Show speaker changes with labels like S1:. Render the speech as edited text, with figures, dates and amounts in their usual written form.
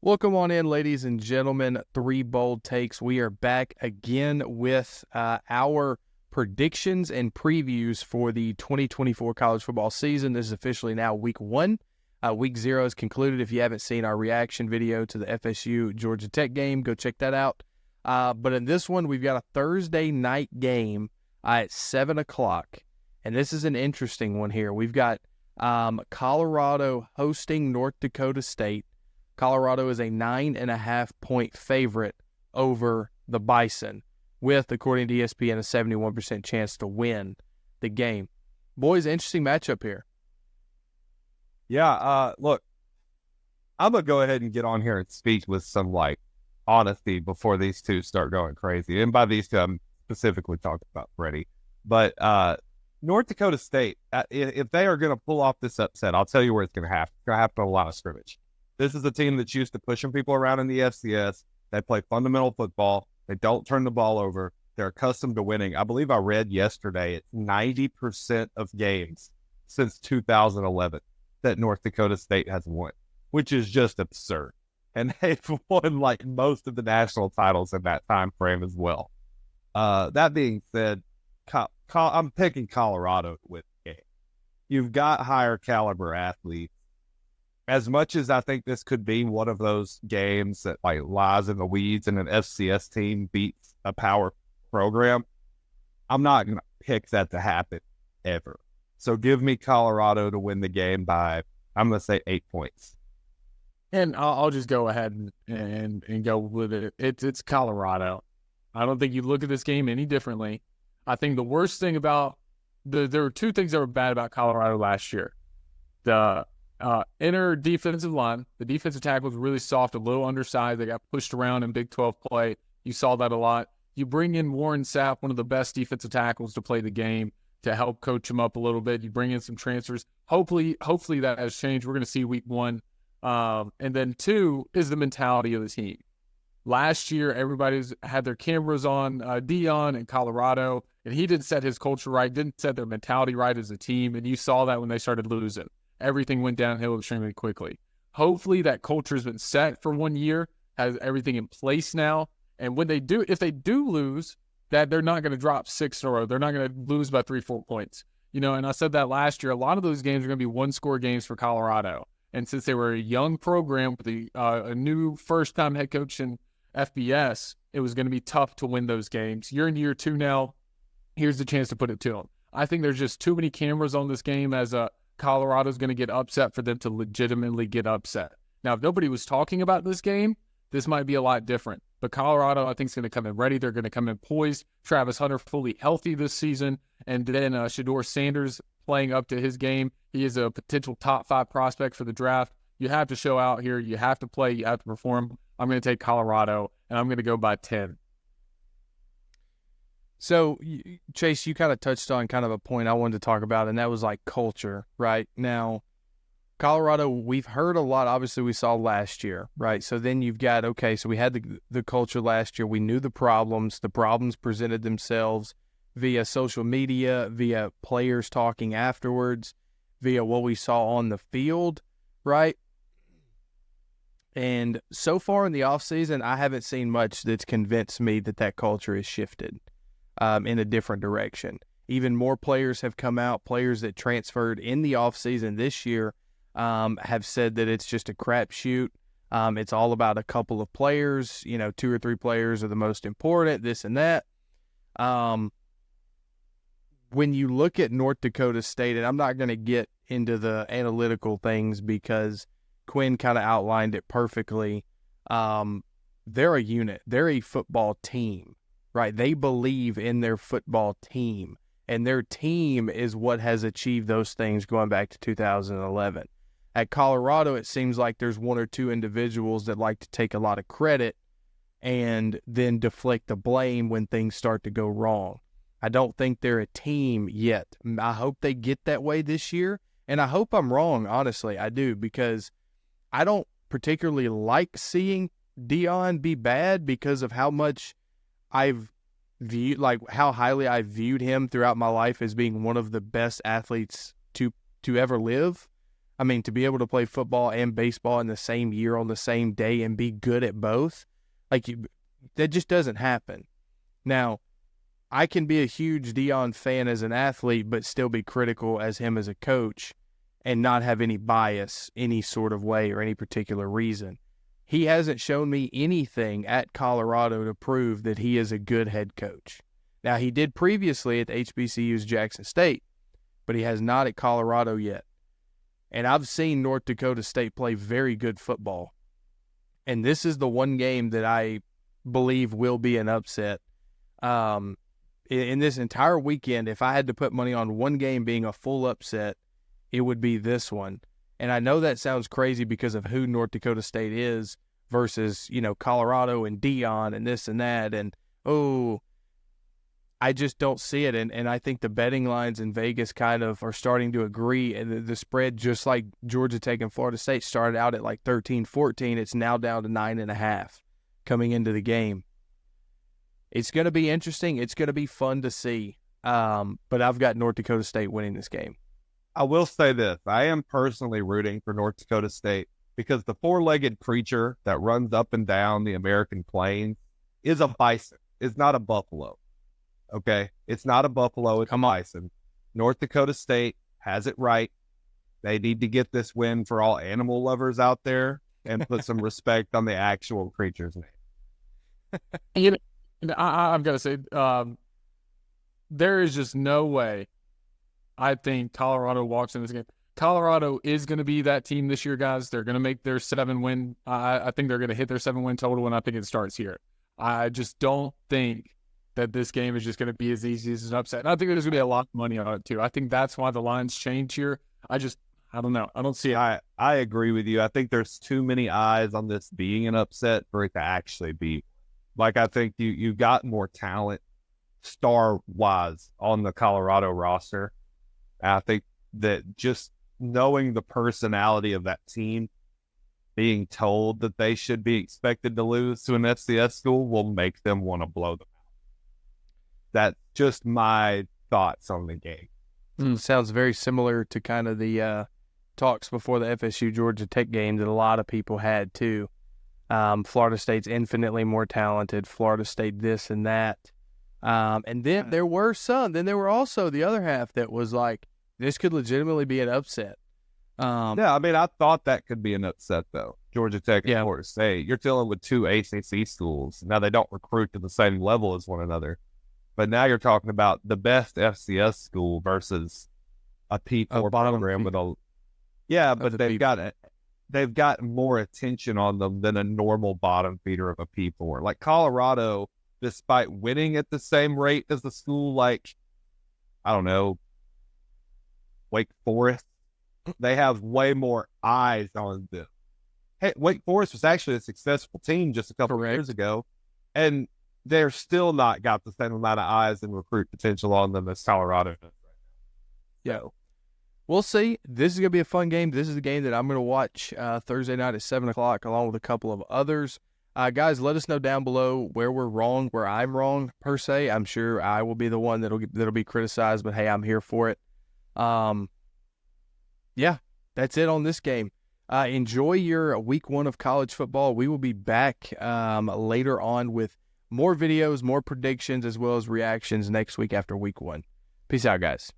S1: Welcome on in, ladies and gentlemen. Three Bold Takes. We are back again with our predictions and previews for the 2024 college football season. This is officially now week one. Week 0 is concluded. If you haven't seen our reaction video to the FSU Georgia Tech game, go check that out. But in this one, we've got a Thursday night game at 7 o'clock. And this is an interesting one here. We've got Colorado hosting North Dakota State. Colorado is a 9.5-point favorite over the Bison with, according to ESPN, a 71% chance to win the game. Boys, interesting matchup here.
S2: Yeah, look, I'm going to go ahead and get on here and speak with some, honesty before these two start going crazy. And by these two, I'm specifically talking about Freddie. But North Dakota State, if they are going to pull off this upset, I'll tell you where it's going to happen. It's going to happen a lot of scrimmage. This is a team that's used to pushing people around in the FCS. They play fundamental football. They don't turn the ball over. They're accustomed to winning. I believe I read yesterday it's 90% of games since 2011 that North Dakota State has won, which is just absurd. And they've won most of the national titles in that time frame as well. That being said, I'm picking Colorado to win the game. You've got higher caliber athletes. As much as I think this could be one of those games that lies in the weeds and an FCS team beats a power program, I'm not going to pick that to happen ever. So give me Colorado to win the game by, I'm going to say 8 points.
S3: And I'll just go ahead and go with it. It's Colorado. I don't think you look at this game any differently. I think the worst thing about there were two things that were bad about Colorado last year. The inner defensive line, the defensive tackle was really soft, a little undersized. They got pushed around in Big 12 play. You saw that a lot. You bring in Warren Sapp, one of the best defensive tackles to play the game, to help coach him up a little bit. You bring in some transfers. Hopefully that has changed. We're going to see week one. And then two is the mentality of the team. Last year, everybody's had their cameras on Deion in Colorado, and he didn't set his culture right, didn't set their mentality right as a team, and you saw that when they started losing. Everything went downhill extremely quickly. Hopefully that culture has been set for 1 year, has everything in place now. And when they do, if they do lose, that they're not going to drop 6 in a row. They're not going to lose by 3-4 points. And I said that last year, a lot of those games are going to be one-score games for Colorado. And since they were a young program with a new first-time head coach in FBS, it was going to be tough to win those games. You're in year 2 now. Here's the chance to put it to them. I think there's just too many cameras on this game as Colorado's going to get upset for them to legitimately get upset. Now, if nobody was talking about this game, this might be a lot different. But Colorado, I think, is going to come in ready. They're going to come in poised. Travis Hunter fully healthy this season. And then Shedeur Sanders playing up to his game. He is a potential top 5 prospect for the draft. You have to show out here. You have to play. You have to perform. I'm going to take Colorado, and I'm going to go by 10.
S1: So, Chase, you kind of touched on kind of a point I wanted to talk about, and that was culture, right? Now, Colorado, we've heard a lot. Obviously, we saw last year, right? So then you've got, okay, so we had the culture last year. We knew the problems. The problems presented themselves via social media, via players talking afterwards, via what we saw on the field, right? And so far in the offseason, I haven't seen much that's convinced me that culture has shifted in a different direction. Even more players have come out. Players that transferred in the offseason this year have said that it's just a crapshoot. It's all about a couple of players. 2 or 3 players are the most important, this and that. When you look at North Dakota State, and I'm not going to get into the analytical things because Quinn kind of outlined it perfectly. They're a unit. They're a football team. Right, they believe in their football team, and their team is what has achieved those things going back to 2011. At Colorado, it seems like there's 1 or 2 individuals that like to take a lot of credit and then deflect the blame when things start to go wrong. I don't think they're a team yet. I hope they get that way this year, and I hope I'm wrong, honestly. I do, because I don't particularly like seeing Deion be bad because of how much I've viewed, how highly I've viewed him throughout my life as being one of the best athletes to ever live. I mean, to be able to play football and baseball in the same year on the same day and be good at both, that just doesn't happen. Now, I can be a huge Deion fan as an athlete, but still be critical as him as a coach and not have any bias any sort of way or any particular reason. He hasn't shown me anything at Colorado to prove that he is a good head coach. Now, he did previously at the HBCU's Jackson State, but he has not at Colorado yet. And I've seen North Dakota State play very good football. And this is the one game that I believe will be an upset. In this entire weekend, if I had to put money on one game being a full upset, it would be this one. And I know that sounds crazy because of who North Dakota State is versus, Colorado and Deion and this and that. And, I just don't see it. And I think the betting lines in Vegas kind of are starting to agree. And the spread, just like Georgia Tech and Florida State, started out at like 13-14. It's now down to 9.5 coming into the game. It's going to be interesting. It's going to be fun to see. But I've got North Dakota State winning this game.
S2: I will say this. I am personally rooting for North Dakota State because the four-legged creature that runs up and down the American plains is a bison. It's not a buffalo. Okay? It's not a buffalo. It's a bison. North Dakota State has it right. They need to get this win for all animal lovers out there and put some respect on the actual creature's name.
S3: I've got to say, there is just no way I think Colorado walks in this game. Colorado is going to be that team this year, guys. They're going to make their 7-win. I think they're going to hit their 7-win total, and I think it starts here. I just don't think that this game is just going to be as easy as an upset. And I think there's going to be a lot of money on it, too. I think that's why the lines change here. I don't know. I don't see it.
S2: I agree with you. I think there's too many eyes on this being an upset for it to actually be. Like, I think you got more talent star-wise on the Colorado roster. And I think that just knowing the personality of that team, being told that they should be expected to lose to an FCS school will make them want to blow them out. That's just my thoughts on the game.
S1: Sounds very similar to kind of the talks before the FSU-Georgia Tech game that a lot of people had, too. Florida State's infinitely more talented. Florida State this and that. And then there were some. Then there were also the other half that was like, this could legitimately be an upset.
S2: Yeah, I mean, I thought that could be an upset, though. Georgia Tech and Florida State. You're dealing with two ACC schools. Now, they don't recruit to the same level as one another. But now you're talking about the best FCS school versus a P4 program with a... Yeah, but they've got more attention on them than a normal bottom feeder of a P4. Like Colorado, despite winning at the same rate as the school, like, I don't know, Wake Forest, they have way more eyes on them. Hey, Wake Forest was actually a successful team just a couple of years ago, and they're still not got the same amount of eyes and recruit potential on them as Colorado does.
S1: Yeah. We'll see. This is going to be a fun game. This is a game that I'm going to watch Thursday night at 7 o'clock along with a couple of others. Guys, let us know down below where we're wrong, where I'm wrong, per se. I'm sure I will be the one that'll be criticized, but hey, I'm here for it. Yeah, that's it on this game. Enjoy your week 1 of college football. We will be back later on with more videos, more predictions, as well as reactions next week after week 1. Peace out, guys.